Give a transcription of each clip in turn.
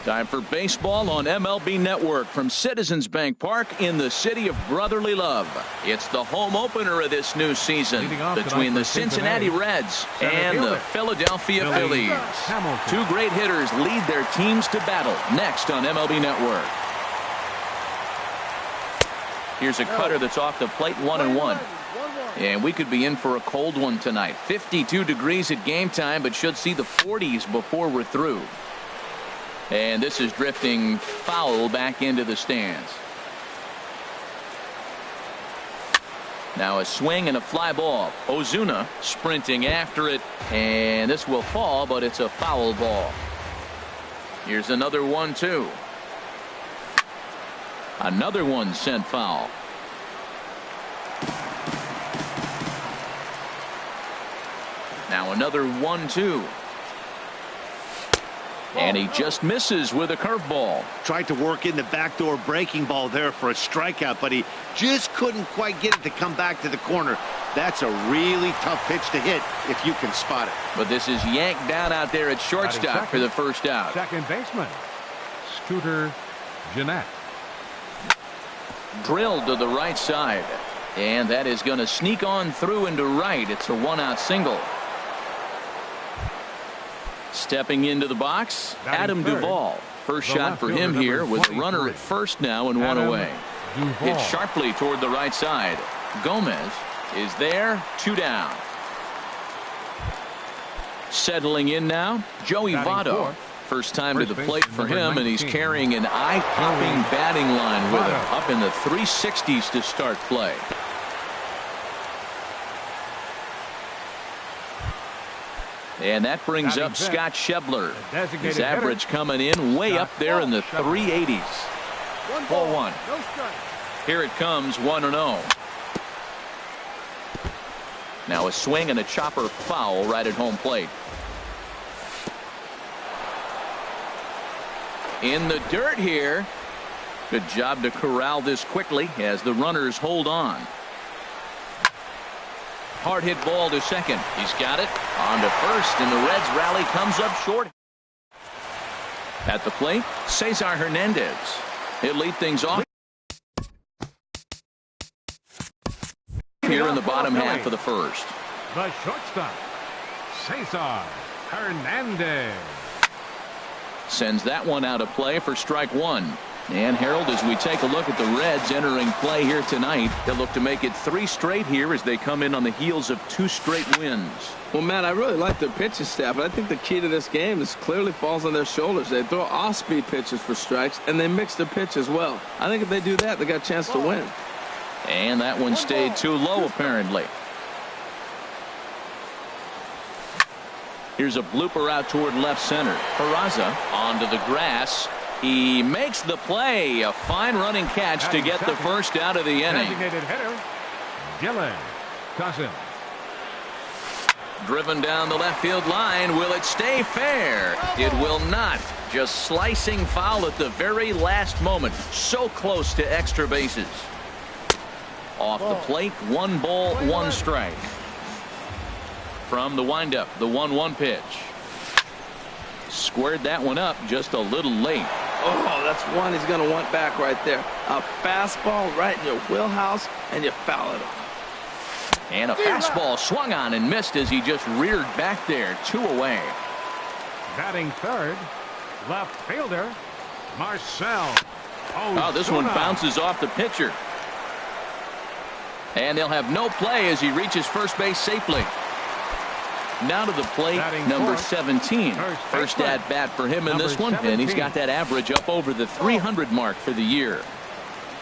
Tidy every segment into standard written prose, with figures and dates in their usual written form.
Time for baseball on MLB Network from Citizens Bank Park in the city of brotherly love. It's the home opener of this new season between the Cincinnati Reds and the Philadelphia Phillies. Two great hitters lead their teams to battle next on MLB Network. Here's a cutter that's off the plate, 1-1. And we could be in for a cold one tonight. 52 degrees at game time, but should see the 40s before we're through. And this is drifting foul back into the stands. Now a swing and a fly ball. Ozuna sprinting after it, and this will fall, but it's a foul ball. Here's another 1-2. Another one sent foul. Now another 1-2. And he just misses with a curveball. Tried to work in the backdoor breaking ball there for a strikeout, but he just couldn't quite get it to come back to the corner. That's a really tough pitch to hit if you can spot it. But this is yanked down out there at shortstop for the first out. Second baseman, Scooter Gennett. Drilled to the right side. And that is going to sneak on through into right. It's a one-out single. Stepping into the box, Adam Duvall. First shot for him here with a runner at first now and one away. Hit sharply toward the right side. Gomez is there, 2 down. Settling in now, Joey Votto. First time to the plate for him, and he's carrying an eye-popping batting line with him, up in the 360s to start play. And that brings up Scott Schebler. His average coming in way up there in the 380s. Ball one. Here it comes, 1-0. Now a swing and a chopper foul right at home plate. In the dirt here. Good job to corral this quickly as the runners hold on. Hard hit ball to second. He's got it on to first, and the Reds rally comes up short. At the plate, Cesar Hernandez. He'll lead things off here in the bottom half of the first. The shortstop, Cesar Hernandez. Sends that one out of play for strike one. And Harold, as we take a look at the Reds entering play here tonight, they'll look to make it 3 straight here as they come in on the heels of 2 straight wins. Well, Matt, I really like their pitching staff, but I think the key to this game is clearly falls on their shoulders. They throw off-speed pitches for strikes, and they mix the pitch as well. I think if they do that, they got a chance to win. And that one stayed too low, apparently. Here's a blooper out toward left center. Peraza onto the grass. He makes the play. A fine running catch to get the first out of the inning. Designated hitter, Dylan Cousins. Driven down the left field line. Will it stay fair? It will not. Just slicing foul at the very last moment. So close to extra bases. Off the plate, 1 ball, 1 strike. From the windup, the 1-1 pitch. Squared that one up just a little late. Oh, that's one he's going to want back right there. A fastball right in your wheelhouse, and you foul it off. And a fastball swung on and missed as he just reared back there, 2 away. Batting third, left fielder, Marcell. Oh, this one bounces off the pitcher. And they'll have no play as he reaches first base safely. Now to the plate, number 17. First at bat for him in this one, and he's got that average up over the 300 mark for the year.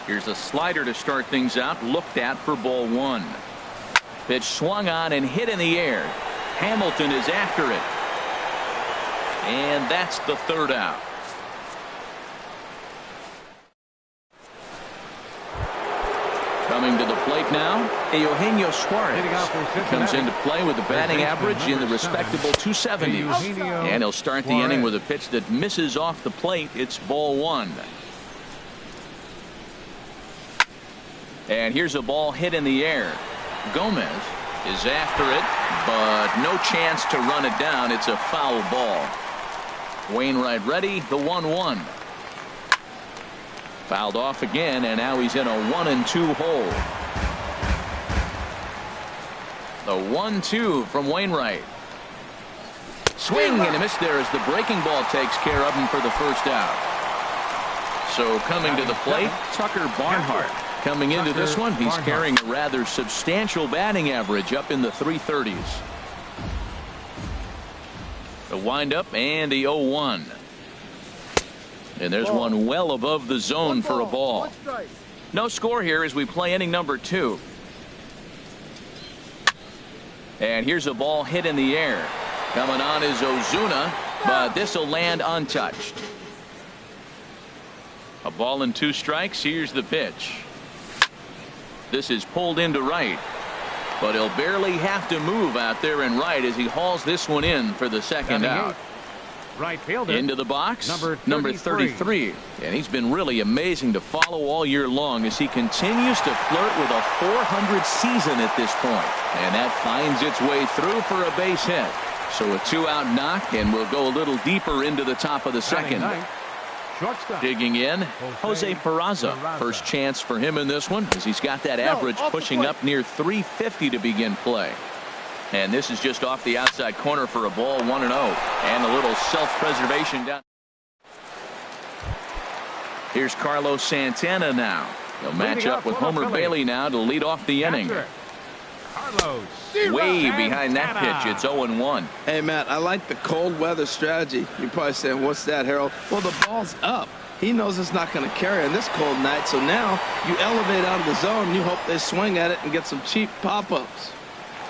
Here's a slider to start things out, looked at for ball 1. Pitch swung on and hit in the air. Hamilton is after it. And that's the 3rd out. Coming to the plate now, Eugenio Suarez comes into play with a batting average in the respectable 270s. And he'll start the inning with a pitch that misses off the plate. It's ball 1. And here's a ball hit in the air. Gomez is after it, but no chance to run it down. It's a foul ball. Wainwright ready, the 1-1. Fouled off again, and now he's in a 1-2 hole. The 1-2 from Wainwright. Swing and a miss there as the breaking ball takes care of him for the first out. So coming to the plate, Tucker Barnhart. Coming into this one, he's carrying a rather substantial batting average up in the 330s. The windup and the 0-1. And there's one well above the zone for a ball. No score here as we play inning number 2. And here's a ball hit in the air. Coming on is Ozuna, but this will land untouched. A ball and 2 strikes. Here's the pitch. This is pulled into right, but he'll barely have to move out there in right as he hauls this one in for the second out. Right fielder. Into the box, number 33. And he's been really amazing to follow all year long as he continues to flirt with a 400 season at this point. And that finds its way through for a base hit. So a 2-out knock, and we'll go a little deeper into the top of the second. Digging in, Jose Peraza. First chance for him in this one as he's got that average pushing up near 350 to begin play. And this is just off the outside corner for a ball, 1-0. And a little self-preservation down. Here's Carlos Santana now. He'll match up with Homer Bailey now to lead off the inning. Carlos. Way behind that pitch. It's 0-1. Hey, Matt, I like the cold weather strategy. You're probably saying, what's that, Harold? Well, the ball's up. He knows it's not going to carry on this cold night. So now you elevate out of the zone. You hope they swing at it and get some cheap pop-ups.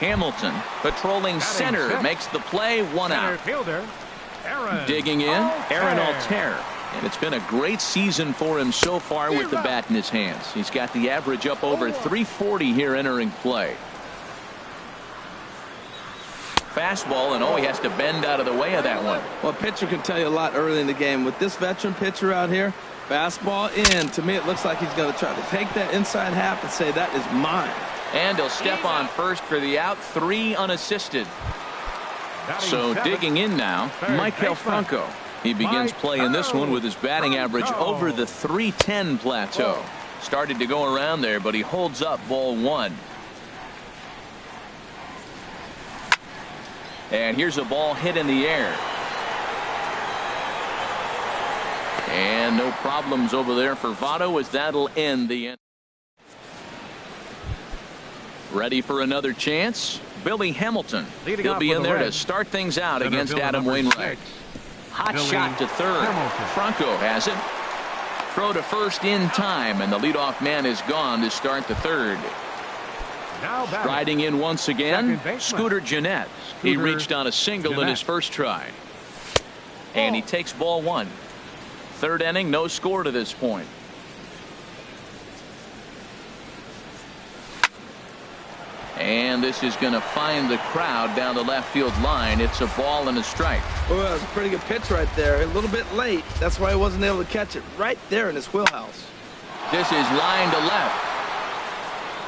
Hamilton patrolling center makes the play, 1 out. Fielder, Digging in, Aaron Altair. And it's been a great season for him so far with the bat in his hands. He's got the average up over 340 here entering play. Fastball, and he has to bend out of the way of that one. Well, a pitcher can tell you a lot early in the game. With this veteran pitcher out here, fastball in. To me, it looks like he's going to try to take that inside half and say, that is mine. And he'll step on first for the out, 3 unassisted. So digging in now, Maikel Franco. He begins play in this one with his batting average over the 310 plateau. Started to go around there, but he holds up, ball 1. And here's a ball hit in the air. And no problems over there for Votto as that'll end the end. Ready for another chance? Billy Hamilton. He'll be in there to start things out against Adam Wainwright. Hot shot to third. Franco has it. Throw to first in time, and the leadoff man is gone to start the third. Striding in once again, Scooter Gennett. He reached on a single in his first try. And he takes ball 1. Third inning, no score to this point. And this is going to find the crowd down the left field line. It's a ball and a strike. Well, that's a pretty good pitch right there. A little bit late. That's why he wasn't able to catch it right there in his wheelhouse. This is line to left.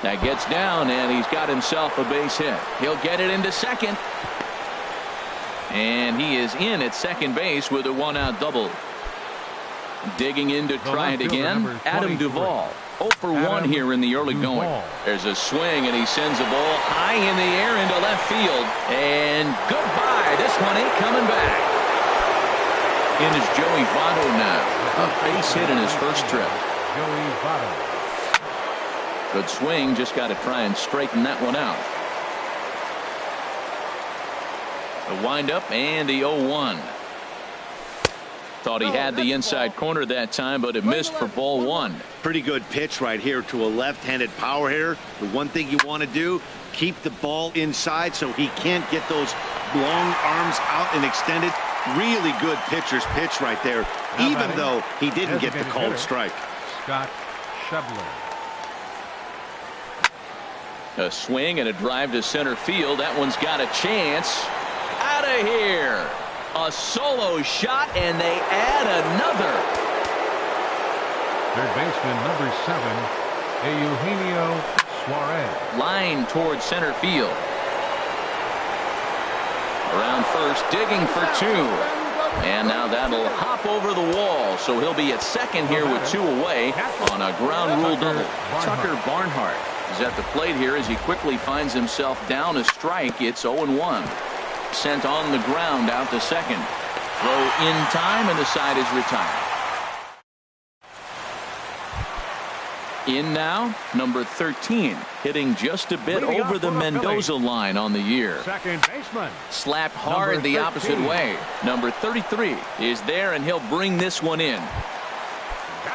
That gets down, and he's got himself a base hit. He'll get it into second. And he is in at second base with a 1-out double. Digging in to try it again, Adam Duvall. 0 for 1 here in the early going. There's a swing, and he sends a ball high in the air into left field. And goodbye. This one ain't coming back. In is Joey Votto now. A base hit in his first trip. Joey Votto. Good swing. Just got to try and straighten that one out. The windup and the 0-1. Thought he had the inside corner that time, but it missed for ball 1. Pretty good pitch right here to a left-handed power hitter. The one thing you want to do, keep the ball inside so he can't get those long arms out and extended. Really good pitcher's pitch right there, even though he didn't get the called strike. Scott Schebler. A swing and a drive to center field. That one's got a chance. Out of here. A solo shot, and they add another. Third baseman, number 7, Eugenio Suarez. Line towards center field. Around first, digging for 2. And now that'll hop over the wall, so he'll be at second here with 2 away on a ground rule double. Tucker Barnhart is at the plate here as he quickly finds himself down a strike. It's 0-1. Sent on the ground out to second. Throw in time, and the side is retired. In now, number 13, hitting just a bit over the Mendoza line on the year. Second baseman. Slapped hard the opposite way. Number 33 is there, and he'll bring this one in.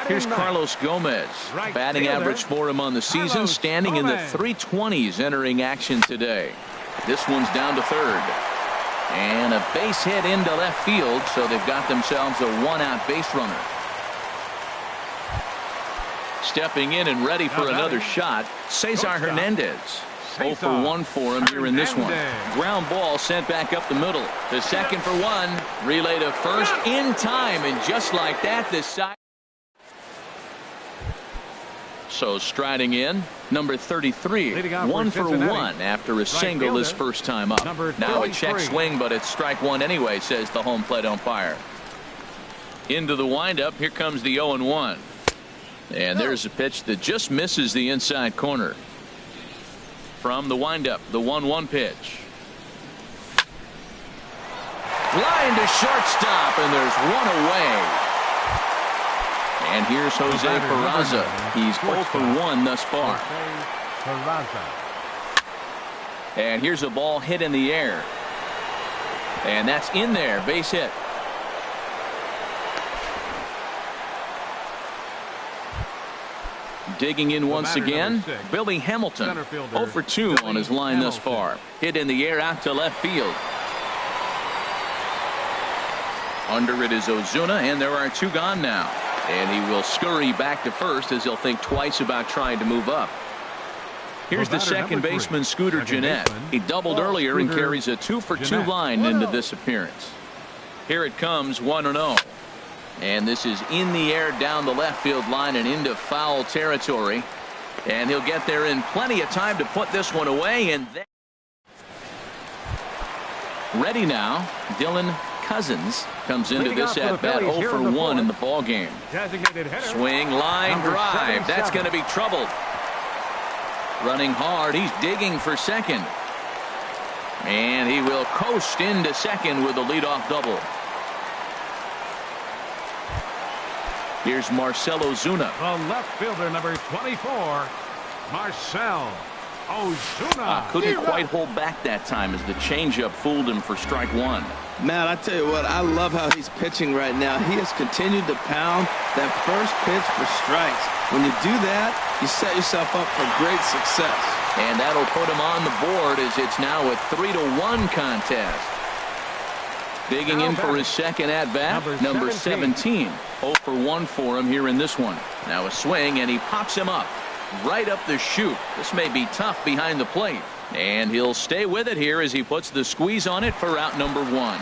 Here's Carlos Gomez. Batting average for him on the season, standing in the 320s entering action today. This one's down to third. And a base hit into left field, so they've got themselves a 1-out base runner. Stepping in and ready for another shot, Cesar Hernandez. 0 for 1 for him here in this one. Ground ball sent back up the middle. To second for 1. Relay to first in time, and just like that, this side. So striding in, number 33, 1 for 1 after a single his first time up. Now a check swing, but it's strike 1 anyway, says the home plate umpire. Into the windup, here comes the 0-1. And there's a pitch that just misses the inside corner. From the windup, the 1-1 pitch. Line to shortstop, and there's one away. And here's Jose Peraza. He's 0 for 1 thus far. And here's a ball hit in the air. And that's in there, base hit. Digging in once again, Billy Hamilton. 0 for 2 on his line thus far. Hit in the air out to left field. Under it is Ozuna, and there are 2 gone now. And he will scurry back to first as he'll think twice about trying to move up. Here's the second baseman, Scooter Gennett. He doubled earlier and carries a 2 for 2 line into this appearance. Here it comes, 1-0. And this is in the air down the left field line and into foul territory. And he'll get there in plenty of time to put this one away. And then ready now, Dylan Cousins comes into this at bat 0 for 1 in the ball game. Swing, line, drive. That's going to be troubled. Running hard, he's digging for second. And he will coast into second with a leadoff double. Here's Marcell Ozuna. The left fielder, number 24, Marcell Ozuna. Couldn't quite hold back that time as the changeup fooled him for strike 1. Man, I tell you what, I love how he's pitching right now. He has continued to pound that first pitch for strikes. When you do that, you set yourself up for great success. And that'll put him on the board as it's now a 3-1 contest. Digging in for his second at-bat, number 17. 0 for 1 for him here in this one. Now a swing, and he pops him up. Right up the chute. This may be tough behind the plate. And he'll stay with it here as he puts the squeeze on it for out number 1.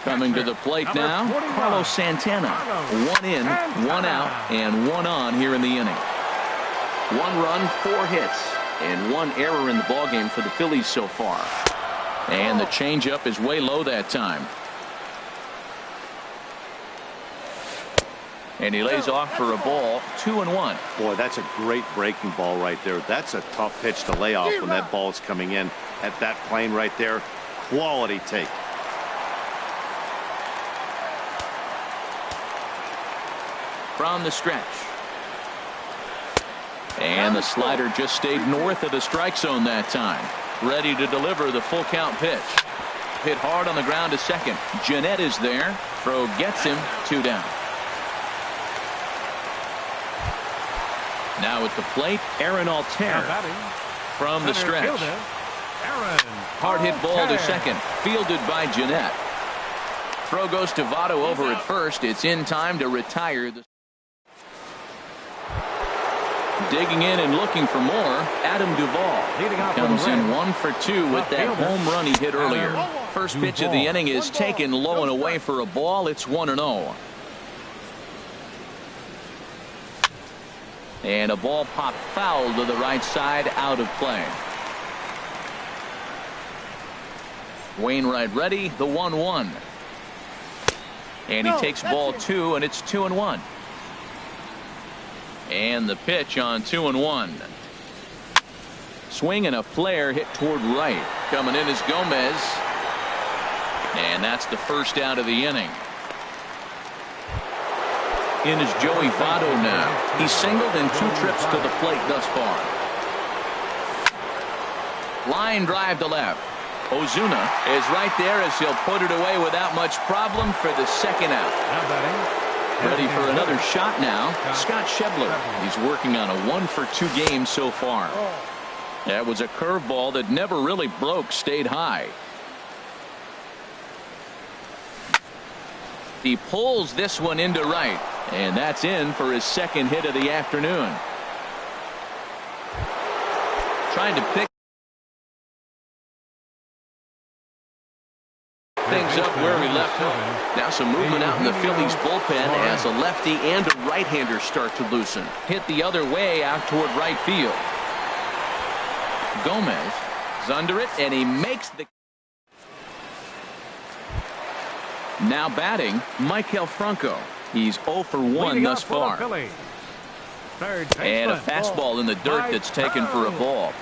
Coming to the plate now, Carlos Santana. 1 in, 1 out, and 1 on here in the inning. 1 run, 4 hits, and 1 error in the ballgame for the Phillies so far. And the changeup is way low that time. And he lays off for a ball, 2-1. Boy, that's a great breaking ball right there. That's a tough pitch to lay off when that ball's coming in at that plane right there. Quality take. From the stretch. And the slider just stayed north of the strike zone that time. Ready to deliver the full count pitch. Hit hard on the ground to second. Gennett is there. Throw gets him, 2 down. Now at the plate, Aaron Altair from the stretch. Hard hit ball to second, fielded by Gennett. Throw goes to Votto over at first. It's in time to retire. Digging in and looking for more, Adam Duvall comes in 1 for 2 with that home run he hit earlier. First pitch of the inning is taken low and away for a ball. It's 1-0. And a ball popped foul to the right side, out of play. Wainwright ready, the 1-1. And he takes ball 2, and it's 2-1. And the pitch on 2-1. Swing and a flare hit toward right. Coming in is Gomez. And that's the first out of the inning. In is Joey Votto now. He's singled in 2 trips to the plate thus far. Line drive to left. Ozuna is right there as he'll put it away without much problem for the second out. Ready for another shot now. Scott Schebler. He's working on a 1-for-2 game so far. That was a curveball that never really broke, stayed high. He pulls this one into right, and that's in for his second hit of the afternoon. Trying to pick things up where we left off. Now some movement out in the Phillies bullpen as a lefty and a right-hander start to loosen. Hit the other way out toward right field. Gomez is under it, and he makes the... Now batting, Maikel Franco. He's 0 for 1 thus far. And a fastball in the dirt that's taken for a ball.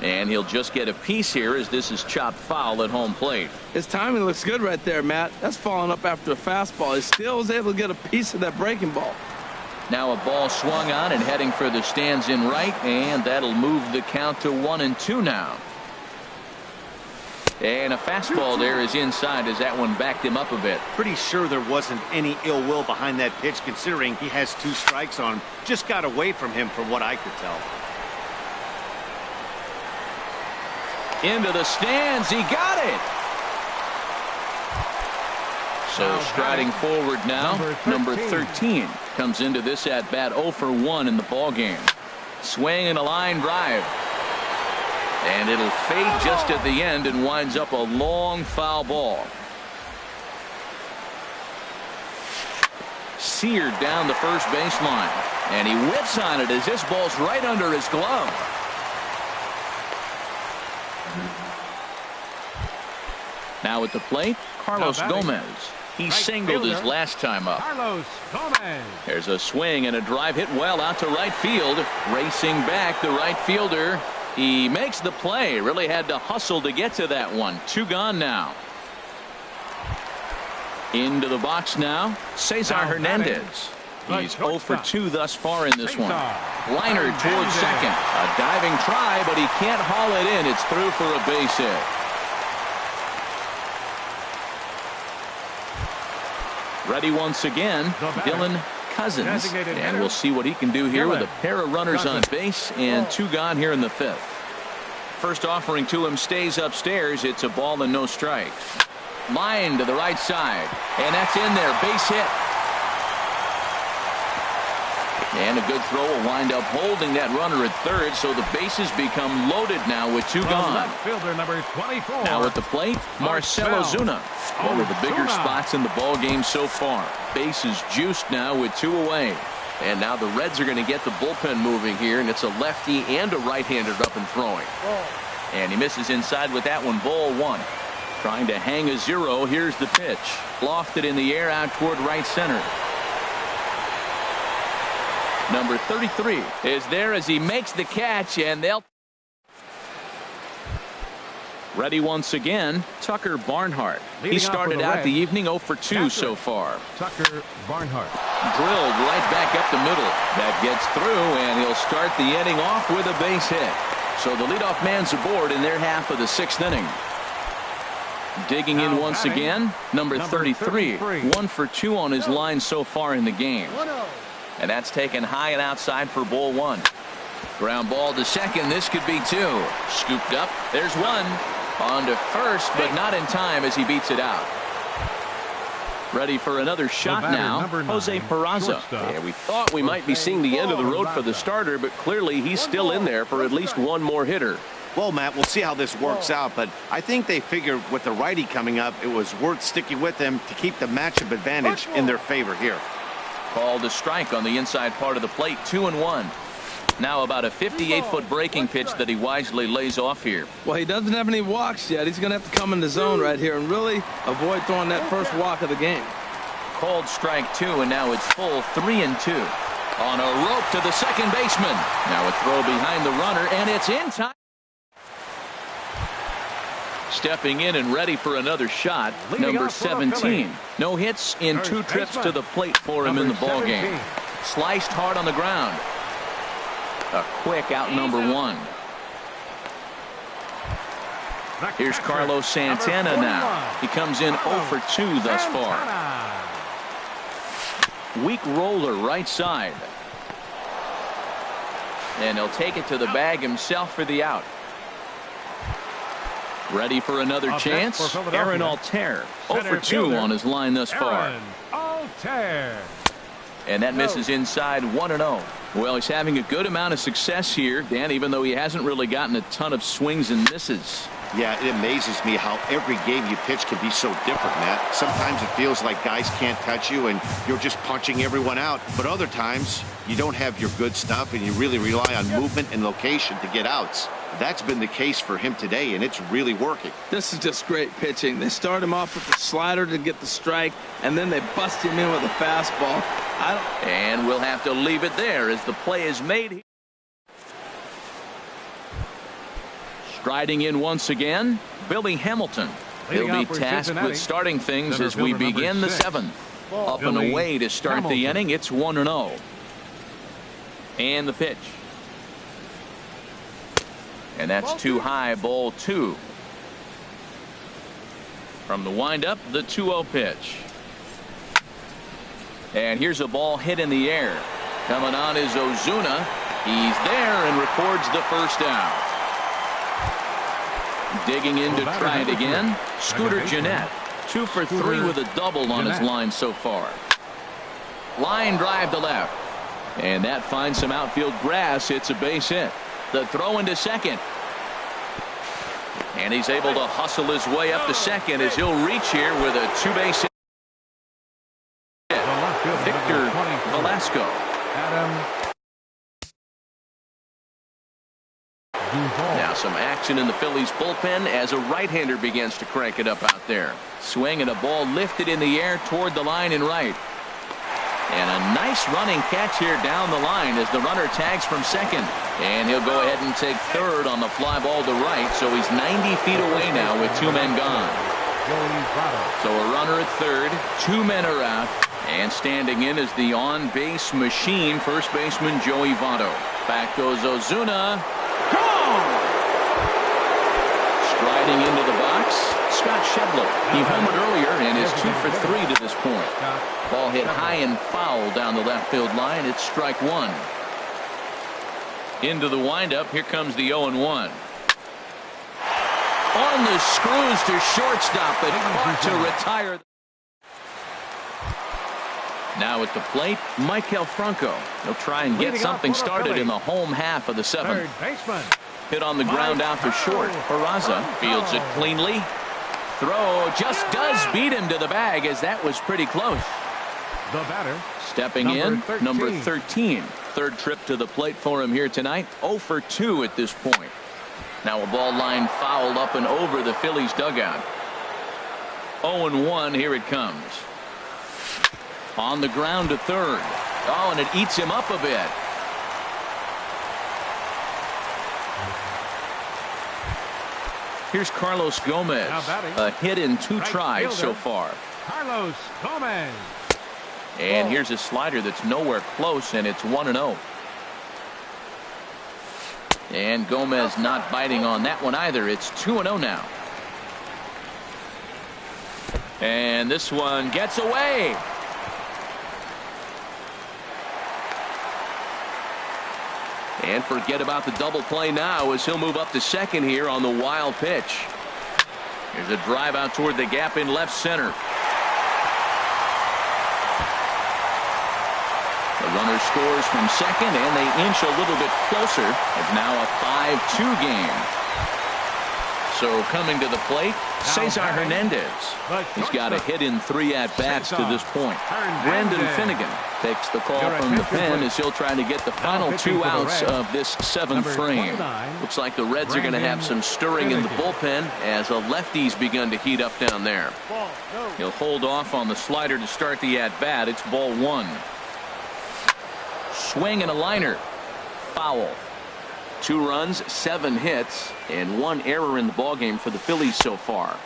And he'll just get a piece here as this is chopped foul at home plate. His timing looks good right there, Matt. That's falling up after a fastball. He still was able to get a piece of that breaking ball. Now a ball swung on and heading for the stands in right, and that'll move the count to 1-2 now. And a fastball there is inside as that one backed him up a bit. Pretty sure there wasn't any ill will behind that pitch considering he has 2 strikes on him. Just got away from him from what I could tell. Into the stands. He got it. So striding forward now, number 13 comes into this at bat 0 for 1 in the ball game. Swing and a line drive. And it'll fade just at the end and winds up a long foul ball. Seared down the first baseline. And he whips on it as this ball's right under his glove. Now at the plate, Carlos Gomez. He singled his last time up. There's a swing and a drive hit well out to right field. Racing back, the right fielder. He makes the play. Really had to hustle to get to that one. 2 gone now. Into the box now, Cesar Hernandez. He's 0 for 2 thus far in this one. Liner towards second. A diving try, but he can't haul it in. It's through for a base hit. Ready once again, Dylan Cousins, and we'll see what he can do here with a pair of runners on base and 2 gone here in the 5th. First offering to him stays upstairs. It's a ball and no strikes. Line to the right side, and that's in there. Base hit. And a good throw will wind up holding that runner at third, so the bases become loaded now with 2 gone. Left fielder number 24. Now at the plate, Marcell Ozuna. One of the bigger spots in the ball game so far. Bases juiced now with 2 away. And now the Reds are going to get the bullpen moving here, and it's a lefty and a right-hander up and throwing. And he misses inside with that one. Ball 1. Trying to hang a 0. Here's the pitch. Lofted in the air out toward right center. Number 33 is there as he makes the catch, and they'll... Ready once again, Tucker Barnhart. He started out the evening 0 for 2 so far. Tucker Barnhart. Drilled right back up the middle. That gets through, and he'll start the inning off with a base hit. So the leadoff man's aboard in their half of the 6th inning. Digging in once again, number 33. 1 for 2 on his line so far in the game. And that's taken high and outside for ball 1. Ground ball to second. This could be 2. Scooped up. There's 1. On to first, but not in time as he beats it out. Ready for another shot now, Jose Peraza. Yeah, we thought we might be seeing the end of the road for the starter, but clearly he's still in there for at least 1 more hitter. Well, Matt, we'll see how this works out, but I think they figured with the righty coming up, it was worth sticking with him to keep the matchup advantage in their favor here. Called a strike on the inside part of the plate. 2-1. Now about a 58-foot breaking pitch that he wisely lays off here. Well, he doesn't have any walks yet. He's going to have to come in the zone right here and really avoid throwing that first walk of the game. Called strike 2, and now it's full 3-2. On a rope to the second baseman. Now a throw behind the runner, and it's in time. Stepping in and ready for another shot, number 17. No hits in 2 trips to the plate for him in the ballgame. Sliced hard on the ground. A quick out, number 1. Here's Carlos Santana now. He comes in 0 for 2 thus far. Weak roller right side. And he'll take it to the bag himself for the out. Ready for another chance. Aaron Altair 0 for 2 on his line thus far. And that misses inside 1-0. Well, he's having a good amount of success here, Dan, even though he hasn't really gotten a ton of swings and misses. Yeah, it amazes me how every game you pitch can be so different, Matt. Sometimes it feels like guys can't touch you and you're just punching everyone out. But other times you don't have your good stuff and you really rely on movement and location to get outs. That's been the case for him today, and it's really working. This is just great pitching. They start him off with the slider to get the strike, and then they bust him in with a fastball. And we'll have to leave it there as the play is made. Striding in once again, Billy Hamilton. He'll be tasked with starting things as we begin the 7th. Up and away to start the inning. It's 1-0. And the pitch. And that's too high, ball 2. From the windup, the 2-0 pitch. And here's a ball hit in the air. Coming on is Ozuna. He's there and records the first out. Digging in to try it again. Scooter Gennett 2 for 3 with a double on his line so far. Line drive to left. And that finds some outfield grass. It's a base hit. The throw into second. And he's able to hustle his way up to second as he'll reach here with a 2-base hit. Victor Velasco. Now some action in the Phillies bullpen as a right-hander begins to crank it up out there. Swing and a ball lifted in the air toward the line and right. And a nice running catch here down the line as the runner tags from second. And he'll go ahead and take third on the fly ball to right. So he's 90 feet away now with 2 men gone. So a runner at third, 2 men are out. And standing in is the on-base machine, first baseman Joey Votto. Back goes Ozuna. Gone! Striding into the box, Scott Schebler. He homered earlier and is 2 for 3 to this point. Ball hit high and foul down the left field line. It's strike 1. Into the windup. Here comes the 0-1. On the screws to shortstop, but caught to retire. Now at the plate, Maikel Franco. He'll try and get something started in the home half of the 7th. Hit on the ground out to short. Peraza fields it cleanly. Throw just does beat him to the bag as that was pretty close. The batter. Stepping in, number 13. Third trip to the plate for him here tonight. 0 for 2 at this point. Now a ball line fouled up and over the Phillies dugout. 0-1, here it comes. On the ground to third. Oh, and it eats him up a bit. Here's Carlos Gomez. A hit in 2 tries so far. Carlos Gomez. And here's a slider that's nowhere close, and it's 1-0. And Gomez not biting on that one either. It's 2-0 now. And this one gets away. And forget about the double play now as he'll move up to second here on the wild pitch. Here's a drive out toward the gap in left center. The runner scores from second, and they inch a little bit closer. It's now a 5-2 game. So coming to the plate, Cesar Hernandez. He's got a hit in 3 at-bats to this point. Brendan Finnegan takes the call from the pen as he'll try to get the final 2 outs of this 7th frame. Looks like the Reds are going to have some stirring in the bullpen as a lefty's begun to heat up down there. He'll hold off on the slider to start the at-bat. It's ball 1. Swing and a liner. Foul. 2 runs, 7 hits, and 1 error in the ballgame for the Phillies so far.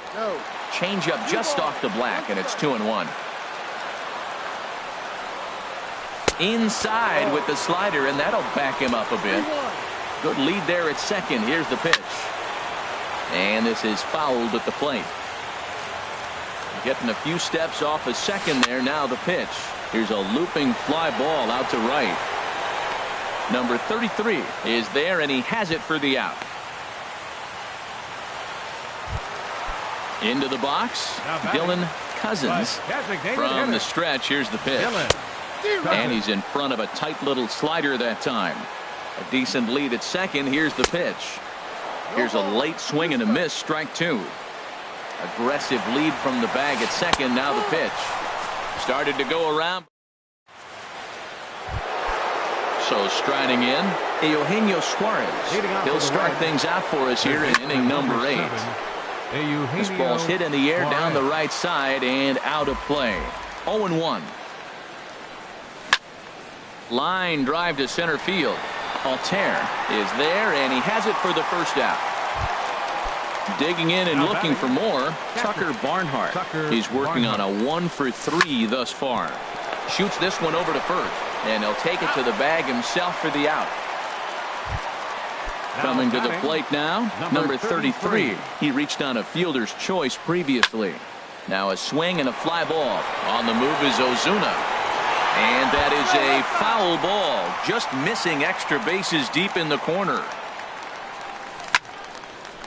Changeup just off the black, and it's 2-1. Inside with the slider, and that'll back him up a bit. Good lead there at second. Here's the pitch. And this is fouled at the plate. Getting a few steps off a second there. Now the pitch. Here's a looping fly ball out to right. Number 33 is there, and he has it for the out. Into the box, Dylan Cousins from the stretch. Here's the pitch. And he's in front of a tight little slider that time. A decent lead at second. Here's the pitch. Here's a late swing and a miss. Strike 2. Aggressive lead from the bag at second. Now the pitch. Started to go around. So striding in, Eugenio Suarez. He'll start things out for us here in inning number 8. This ball's hit in the air down the right side and out of play. 0-1. Line drive to center field. Altair is there, and he has it for the first out. Digging in and looking for more, Tucker Barnhart. He's working on a 1-for-3 thus far. Shoots this one over to first, and he'll take it to the bag himself for the out. Coming to the plate now, number 33. He reached on a fielder's choice previously. Now a swing and a fly ball. On the move is Ozuna. And that is a foul ball, just missing extra bases deep in the corner.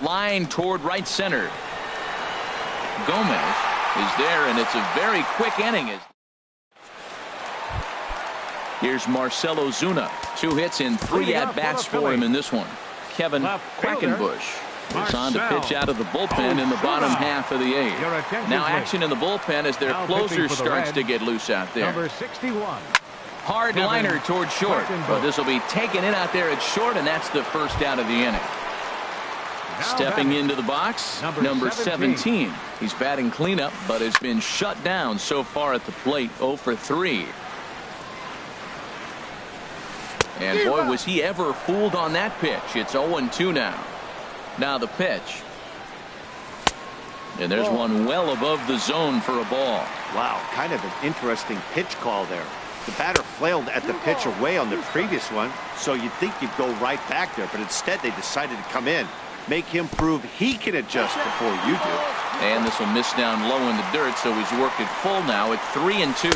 Line toward right center. Gomez is there, and it's a very quick inning. Here's Marcell Ozuna. 2 hits in 3 at-bats for him in this one. Kevin Quackenbush is on to pitch out of the bullpen in the bottom half of the 8th. Now action in the bullpen as their closer starts to get loose out there. Number 61. Hard liner toward short, but this will be taken in out there at short, and that's the first out of the inning. Stepping into the box, number 17. He's batting cleanup, but has been shut down so far at the plate. 0-for-3. And boy, was he ever fooled on that pitch. It's 0-2 now. Now the pitch. And there's one well above the zone for a ball. Wow, kind of an interesting pitch call there. The batter flailed at the pitch away on the previous one, so you'd think you'd go right back there, but instead they decided to come in. Make him prove he can adjust before you do. And this will miss down low in the dirt, so he's worked it full now at 3-2.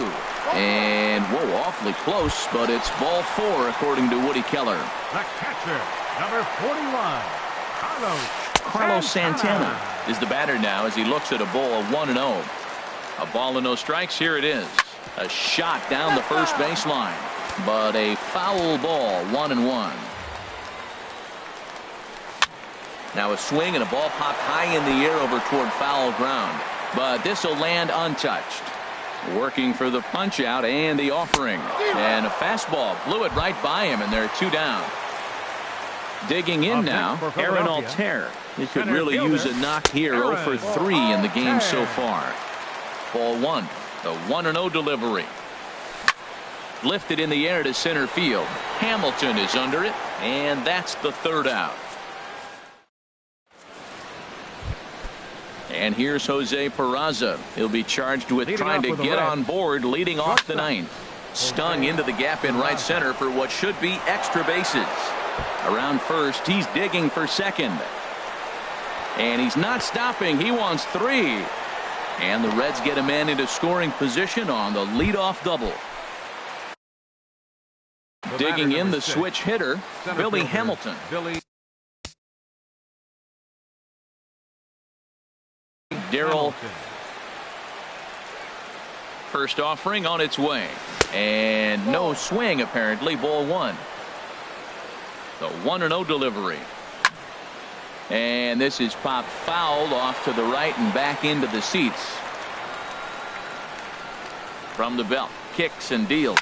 And whoa, awfully close, but it's ball 4 according to Woody Keller. The catcher, number 41, Carlos Santana is the batter now as he looks at a ball of 1-0. A ball and no strikes. Here it is. A shot down the first baseline, but a foul ball. 1-1. Now a swing and a ball popped high in the air over toward foul ground, but this will land untouched. Working for the punch out and the offering, and a fastball blew it right by him, and they're 2 down. Digging in now, Aaron Altair. He could really use a knock here. 0-for-3 in the game so far. Ball 1. The 1-0 delivery. Lifted in the air to center field. Hamilton is under it, and that's the 3rd out. And here's Jose Peraza. He'll be charged with trying to get on board leading off the 9th. Stung into the gap in right center for what should be extra bases. Around first, he's digging for second. And he's not stopping. He wants 3. And the Reds get a man into scoring position on the leadoff double. Digging in the switch hitter, Billy Hamilton. Darryl. First offering on its way. And no swing apparently. Ball 1. The 1-0 delivery. And this is popped foul off to the right and back into the seats. From the belt, kicks and deals.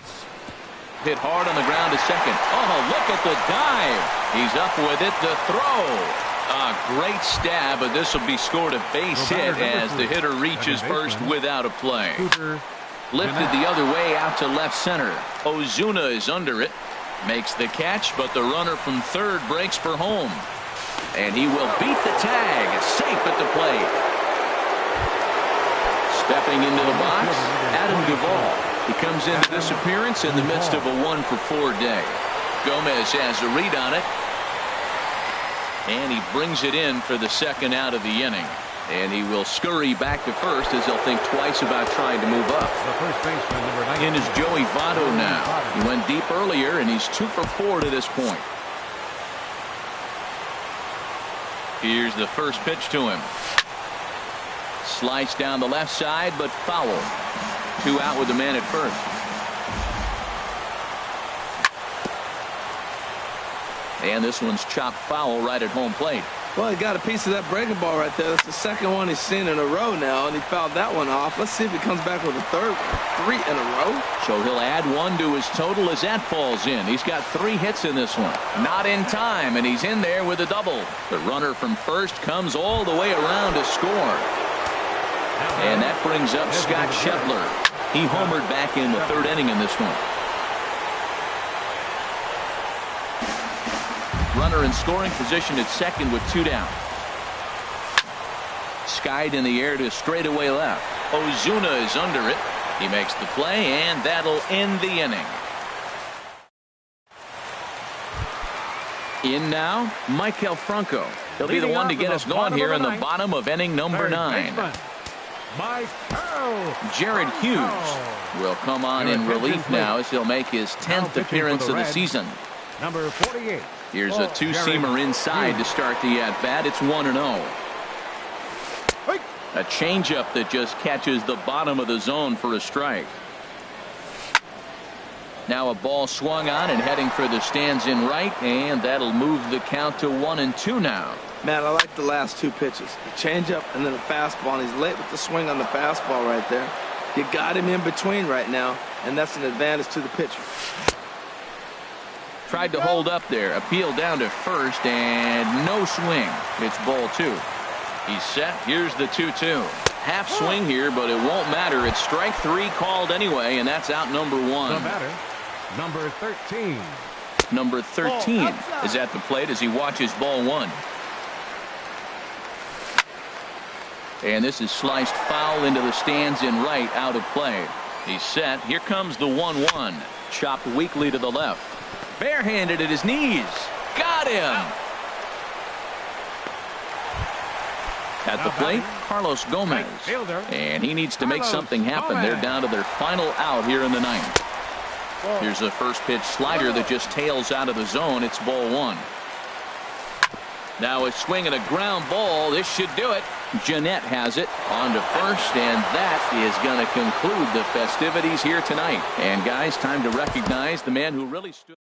Hit hard on the ground to second. Oh, look at the dive. He's up with it. The throw. A great stab, but this will be scored a base hit as the hitter reaches first without a play. Lifted the other way out to left center. Ozuna is under it. Makes the catch, but the runner from third breaks for home. And he will beat the tag. Safe at the plate. Stepping into the box, Adam Duvall. He comes into this appearance in the midst of a 1-for-4 day. Gomez has a read on it. And he brings it in for the second out of the inning. And he will scurry back to first as he'll think twice about trying to move up. In is Joey Votto now. He went deep earlier, and he's 2-for-4 to this point. Here's the first pitch to him. Sliced down the left side, but foul. 2 out with the man at first. And this one's chopped foul right at home plate. Well, he got a piece of that breaking ball right there. That's the second one he's seen in a row now, and he fouled that one off. Let's see if he comes back with a third one. 3 in a row. So he'll add 1 to his total as that falls in. He's got 3 hits in this one. Not in time, and he's in there with a double. The runner from first comes all the way around to score. And that brings up Scott Scheffler. He homered back in the 3rd inning in this one. Runner in scoring position at second with 2 down. Skied in the air to straightaway left. Ozuna is under it. He makes the play, and that'll end the inning. In now, Maikel Franco. He'll be the one to get us going here in the bottom of inning number 9. Jared Hughes will come on in relief now as he'll make his 10th appearance of the season. Number 48. Here's a 2-seamer inside to start the at-bat. It's 1-0. A changeup that just catches the bottom of the zone for a strike. Now a ball swung on and heading for the stands in right, and that'll move the count to 1-2 now. Man, I like the last 2 pitches. The changeup and then a fastball, and he's late with the swing on the fastball right there. You got him in between right now, and that's an advantage to the pitcher. Tried to hold up there. Appeal down to first, and no swing. It's ball 2. He's set. Here's the 2-2. Half swing here, but it won't matter. It's strike 3 called anyway, and that's out number 1. The batter, number 13. Number 13 is at the plate as he watches ball 1. And this is sliced foul into the stands in right, out of play. He's set. Here comes the 1-1. Chopped weakly to the left. Barehanded at his knees. Got him. At the plate, Carlos Gomez. And he needs to make something happen. They're down to their final out here in the 9th. Here's a first pitch slider that just tails out of the zone. It's ball 1. Now a swing and a ground ball. This should do it. Jeanette has it on to first, and that is going to conclude the festivities here tonight. And guys, time to recognize the man who really stood.